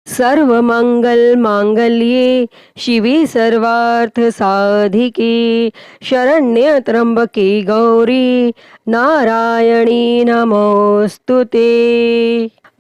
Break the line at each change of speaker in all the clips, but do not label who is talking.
सर्वमंगल मांगल्ये शिवे सर्वार्थ साधिके शरण्य त्र्यंबके गौरी नारायणी नमोस्तुते।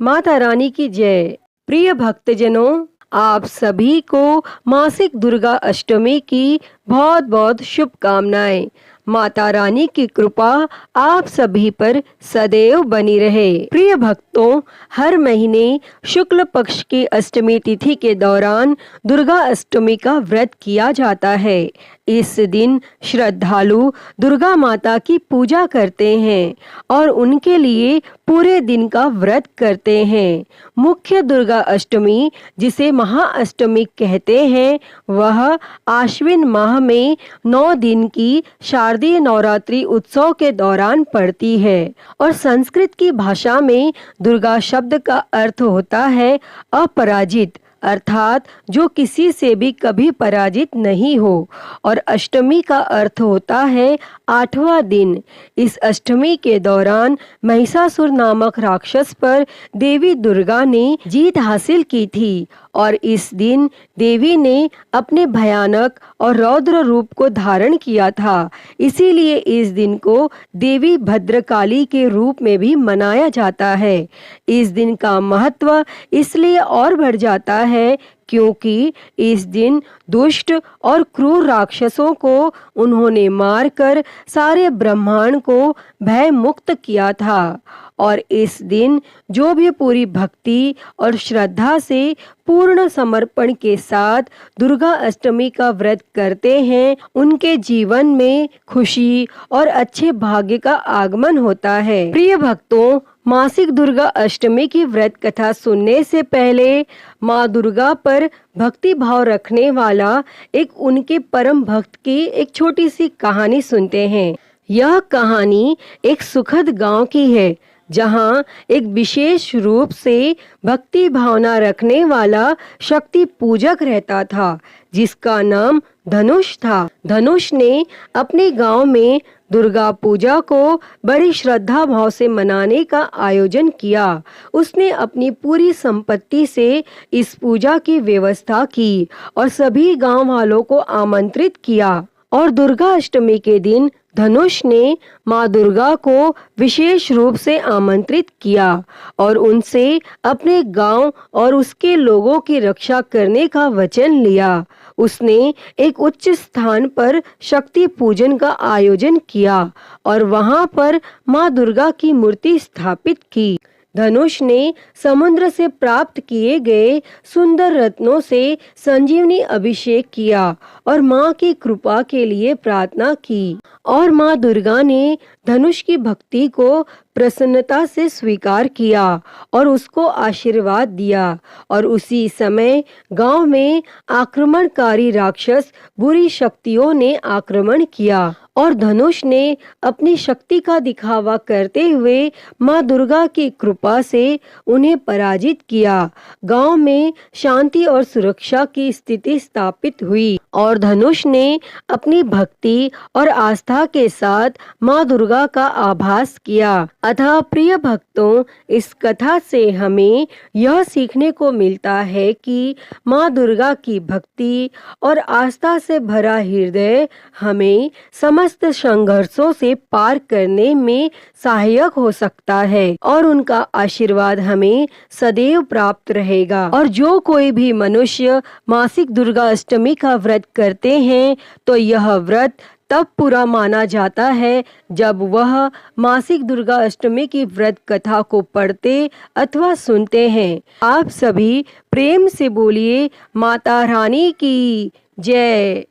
माता रानी की जय। प्रिय भक्तजनों, आप सभी को मासिक दुर्गा अष्टमी की बहुत बहुत शुभकामनाएं। माता रानी की कृपा आप सभी पर सदैव बनी रहे। प्रिय भक्तों, हर महीने शुक्ल पक्ष की अष्टमी तिथि के दौरान दुर्गा अष्टमी का व्रत किया जाता है। इस दिन श्रद्धालु दुर्गा माता की पूजा करते हैं और उनके लिए पूरे दिन का व्रत करते हैं। मुख्य दुर्गा अष्टमी, जिसे महाअष्टमी कहते हैं, वह आश्विन माह में 9 दिन की शारदीय नवरात्रि उत्सव के दौरान पड़ती है और संस्कृत की भाषा में दुर्गा शब्द का अर्थ होता है अपराजित, अर्थात जो किसी से भी कभी पराजित नहीं हो, और अष्टमी का अर्थ होता है 8वां दिन। इस अष्टमी के दौरान महिषासुर नामक राक्षस पर देवी दुर्गा ने जीत हासिल की थी और इस दिन देवी ने अपने भयानक और रौद्र रूप को धारण किया था। इसीलिए इस दिन को देवी भद्रकाली के रूप में भी मनाया जाता है। इस दिन का महत्व इसलिए और बढ़ जाता है क्योंकि इस दिन दुष्ट और क्रूर राक्षसों को उन्होंने मारकर सारे ब्रह्मांड को भय मुक्त किया था। और इस दिन जो भी पूरी भक्ति और श्रद्धा से पूर्ण समर्पण के साथ दुर्गा अष्टमी का व्रत करते हैं, उनके जीवन में खुशी और अच्छे भाग्य का आगमन होता है। प्रिय भक्तों, मासिक दुर्गा अष्टमी की व्रत कथा सुनने से पहले माँ दुर्गा पर भक्ति भाव रखने वाला एक उनके परम भक्त की एक छोटी सी कहानी सुनते हैं। यह कहानी एक सुखद गांव की है जहां एक विशेष रूप से भक्ति भावना रखने वाला शक्ति पूजक रहता था जिसका नाम धनुष था। धनुष ने अपने गांव में दुर्गा पूजा को बड़ी श्रद्धा भाव से मनाने का आयोजन किया। उसने अपनी पूरी संपत्ति से इस पूजा की व्यवस्था की और सभी गांव वालों को आमंत्रित किया। और दुर्गा अष्टमी के दिन धनुष ने माँ दुर्गा को विशेष रूप से आमंत्रित किया और उनसे अपने गांव और उसके लोगों की रक्षा करने का वचन लिया। उसने एक उच्च स्थान पर शक्ति पूजन का आयोजन किया और वहां पर माँ दुर्गा की मूर्ति स्थापित की। धनुष ने समुद्र से प्राप्त किए गए सुंदर रत्नों से संजीवनी अभिषेक किया और माँ की कृपा के लिए प्रार्थना की और माँ दुर्गा ने धनुष की भक्ति को प्रसन्नता से स्वीकार किया और उसको आशीर्वाद दिया। और उसी समय गांव में आक्रमणकारी राक्षस बुरी शक्तियों ने आक्रमण किया और धनुष ने अपनी शक्ति का दिखावा करते हुए माँ दुर्गा की कृपा से उन्हें पराजित किया। गांव में शांति और सुरक्षा की स्थिति स्थापित हुई और धनुष ने अपनी भक्ति और आस्था के साथ माँ दुर्गा का आभास किया। अतः प्रिय भक्तों, इस कथा से हमें यह सीखने को मिलता है कि माँ दुर्गा की भक्ति और आस्था से भरा हृदय हमें समस्त संघर्षों से पार करने में सहायक हो सकता है और उनका आशीर्वाद हमें सदैव प्राप्त रहेगा। और जो कोई भी मनुष्य मासिक दुर्गा अष्टमी का व्रत करते हैं तो यह व्रत तब पूरा माना जाता है जब वह मासिक दुर्गा अष्टमी की व्रत कथा को पढ़ते अथवा सुनते हैं। आप सभी प्रेम से बोलिए माता रानी की जय।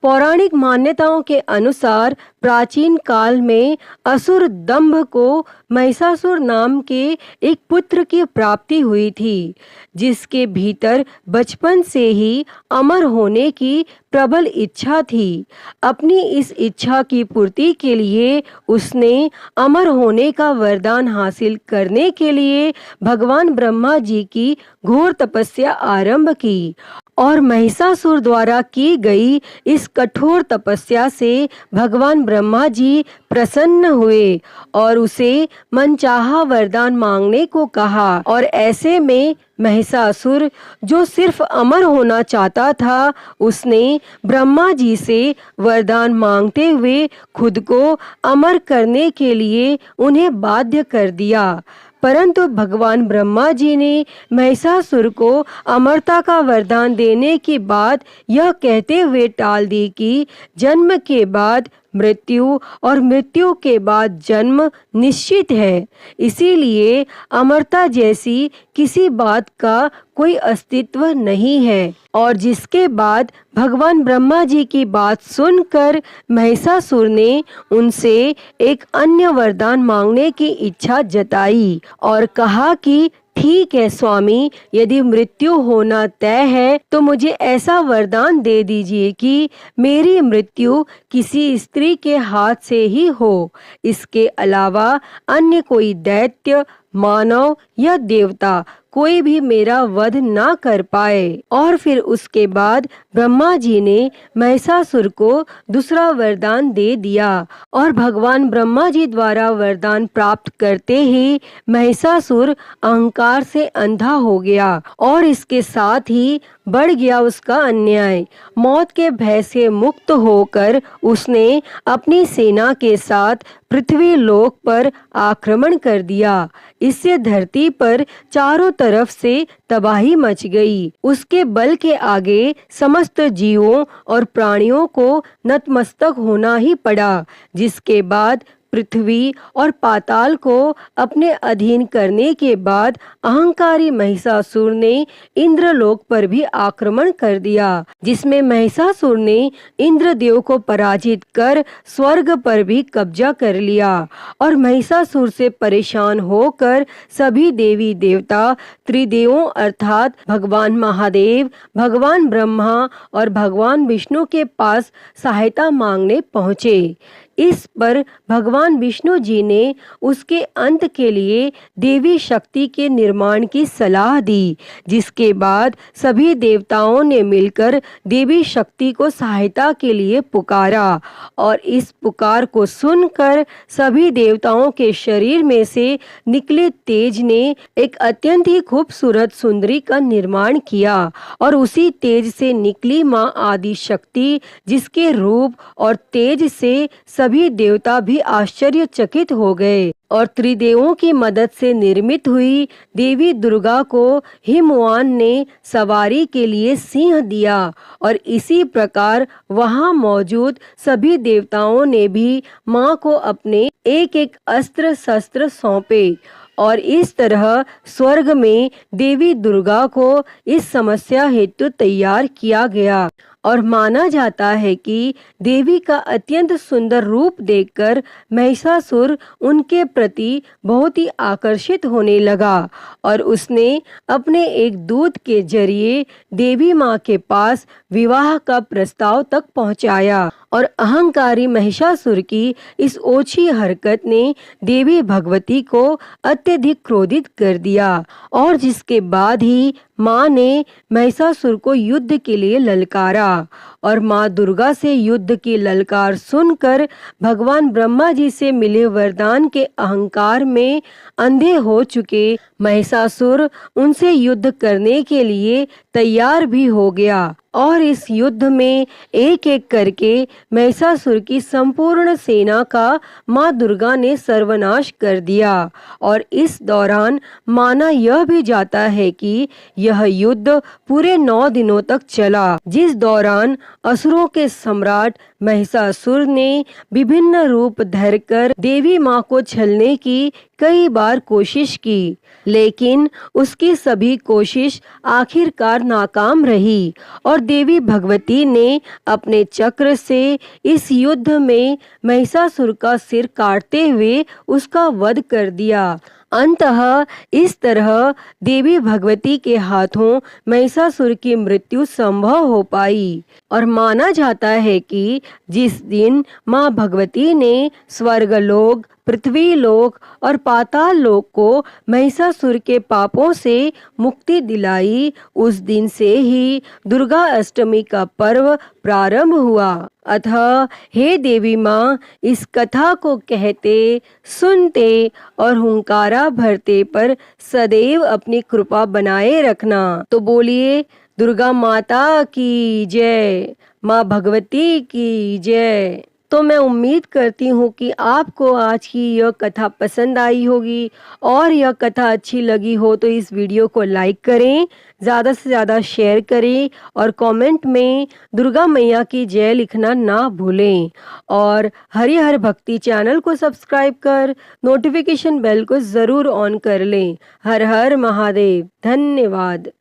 पौराणिक मान्यताओं के अनुसार प्राचीन काल में असुर दंभ को महिषासुर नाम के एक पुत्र की प्राप्ति हुई थी, जिसके भीतर बचपन से ही अमर होने की प्रबल इच्छा थी। अपनी इस इच्छा की पूर्ति के लिए उसने अमर होने का वरदान हासिल करने के लिए भगवान ब्रह्मा जी की घोर तपस्या आरंभ की और महिषासुर द्वारा की गई इस कठोर तपस्या से भगवान ब्रह्मा जी प्रसन्न हुए और उसे मनचाहा वरदान मांगने को कहा। और ऐसे में महिषासुर, जो सिर्फ अमर होना चाहता था, उसने ब्रह्मा जी से वरदान मांगते हुए खुद को अमर करने के लिए उन्हें बाध्य कर दिया। परंतु भगवान ब्रह्मा जी ने महिषासुर को अमरता का वरदान देने की बात यह कहते हुए टाल दी कि जन्म के बाद मृत्यु और मृत्यु के बाद जन्म निश्चित है, इसीलिए अमरता जैसी किसी बात का कोई अस्तित्व नहीं है। और जिसके बाद भगवान ब्रह्मा जी की बात सुनकर महिषासुर ने उनसे एक अन्य वरदान मांगने की इच्छा जताई और कहा कि ठीक है स्वामी, यदि मृत्यु होना तय है तो मुझे ऐसा वरदान दे दीजिए कि मेरी मृत्यु किसी स्त्री के हाथ से ही हो। इसके अलावा अन्य कोई दैत्य, मानव या देवता कोई भी मेरा वध ना कर पाए। और फिर उसके बाद ब्रह्मा जी ने महिषासुर को दूसरा वरदान दे दिया और भगवान ब्रह्मा जी द्वारा वरदान प्राप्त करते ही महिषासुर अहंकार से अंधा हो गया और इसके साथ ही बढ़ गया उसका अन्याय। मौत के भय से मुक्त होकर उसने अपनी सेना के साथ पृथ्वी लोक पर आक्रमण कर दिया। इससे धरती पर चारों तरफ से तबाही मच गई। उसके बल के आगे समस्त जीवों और प्राणियों को नतमस्तक होना ही पड़ा, जिसके बाद पृथ्वी और पाताल को अपने अधीन करने के बाद अहंकारी महिषासुर ने इंद्रलोक पर भी आक्रमण कर दिया, जिसमें महिषासुर ने इंद्रदेव को पराजित कर स्वर्ग पर भी कब्जा कर लिया। और महिषासुर से परेशान होकर सभी देवी देवता त्रिदेवों अर्थात भगवान महादेव, भगवान ब्रह्मा और भगवान विष्णु के पास सहायता मांगने पहुँचे। इस पर भगवान विष्णु जी ने उसके अंत के लिए देवी शक्ति के निर्माण की सलाह दी, जिसके बाद सभी देवताओं ने मिलकर देवी शक्ति को सहायता के लिए पुकारा। और इस पुकार को सुनकर सभी देवताओं के शरीर में से निकले तेज ने एक अत्यंत ही खूबसूरत सुंदरी का निर्माण किया और उसी तेज से निकली माँ आदि शक्ति, जिसके रूप और तेज से सभी देवता भी आश्चर्यचकित हो गए। और त्रिदेवों की मदद से निर्मित हुई देवी दुर्गा को हिमवान ने सवारी के लिए सिंह दिया और इसी प्रकार वहां मौजूद सभी देवताओं ने भी मां को अपने एक एक अस्त्र शस्त्र सौंपे। और इस तरह स्वर्ग में देवी दुर्गा को इस समस्या हेतु तैयार किया गया। और माना जाता है कि देवी का अत्यंत सुंदर रूप देखकर महिषासुर उनके प्रति बहुत ही आकर्षित होने लगा और उसने अपने एक दूत के जरिए देवी माँ के पास विवाह का प्रस्ताव तक पहुँचाया। और अहंकारी महिषासुर की इस ओछी हरकत ने देवी भगवती को अत्यधिक क्रोधित कर दिया और जिसके बाद ही माँ ने महिषासुर को युद्ध के लिए ललकारा। और माँ दुर्गा से युद्ध की ललकार सुनकर भगवान ब्रह्मा जी से मिले वरदान के अहंकार में अंधे हो चुके महिषासुर उनसे युद्ध करने के लिए तैयार भी हो गया। और इस युद्ध में एक एक करके महिषासुर की संपूर्ण सेना का माँ दुर्गा ने सर्वनाश कर दिया। और इस दौरान माना यह भी जाता है कि यह युद्ध पूरे 9 दिनों तक चला, जिस दौरान असुरों के सम्राट महिषासुर ने विभिन्न रूप धरकर देवी माँ को छलने की कई बार कोशिश की, लेकिन उसकी सभी कोशिश आखिरकार नाकाम रही और देवी भगवती ने अपने चक्र से इस युद्ध में महिषासुर का सिर काटते हुए उसका वध कर दिया। अंततः इस तरह देवी भगवती के हाथों महिषासुर की मृत्यु संभव हो पाई। और माना जाता है कि जिस दिन माँ भगवती ने स्वर्गलोक, पृथ्वी लोक और पाताल लोक को महिषासुर के पापों से मुक्ति दिलाई, उस दिन से ही दुर्गा अष्टमी का पर्व प्रारंभ हुआ। अतः हे देवी माँ, इस कथा को कहते, सुनते और हुंकारा भरते पर सदैव अपनी कृपा बनाए रखना। तो बोलिए दुर्गा माता की जय, माँ भगवती की जय। तो मैं उम्मीद करती हूँ कि आपको आज की यह कथा पसंद आई होगी, और यह कथा अच्छी लगी हो तो इस वीडियो को लाइक करें, ज़्यादा से ज़्यादा शेयर करें और कमेंट में दुर्गा मैया की जय लिखना ना भूलें। और हरिहर भक्ति चैनल को सब्सक्राइब कर नोटिफिकेशन बेल को ज़रूर ऑन कर लें। हर हर महादेव। धन्यवाद।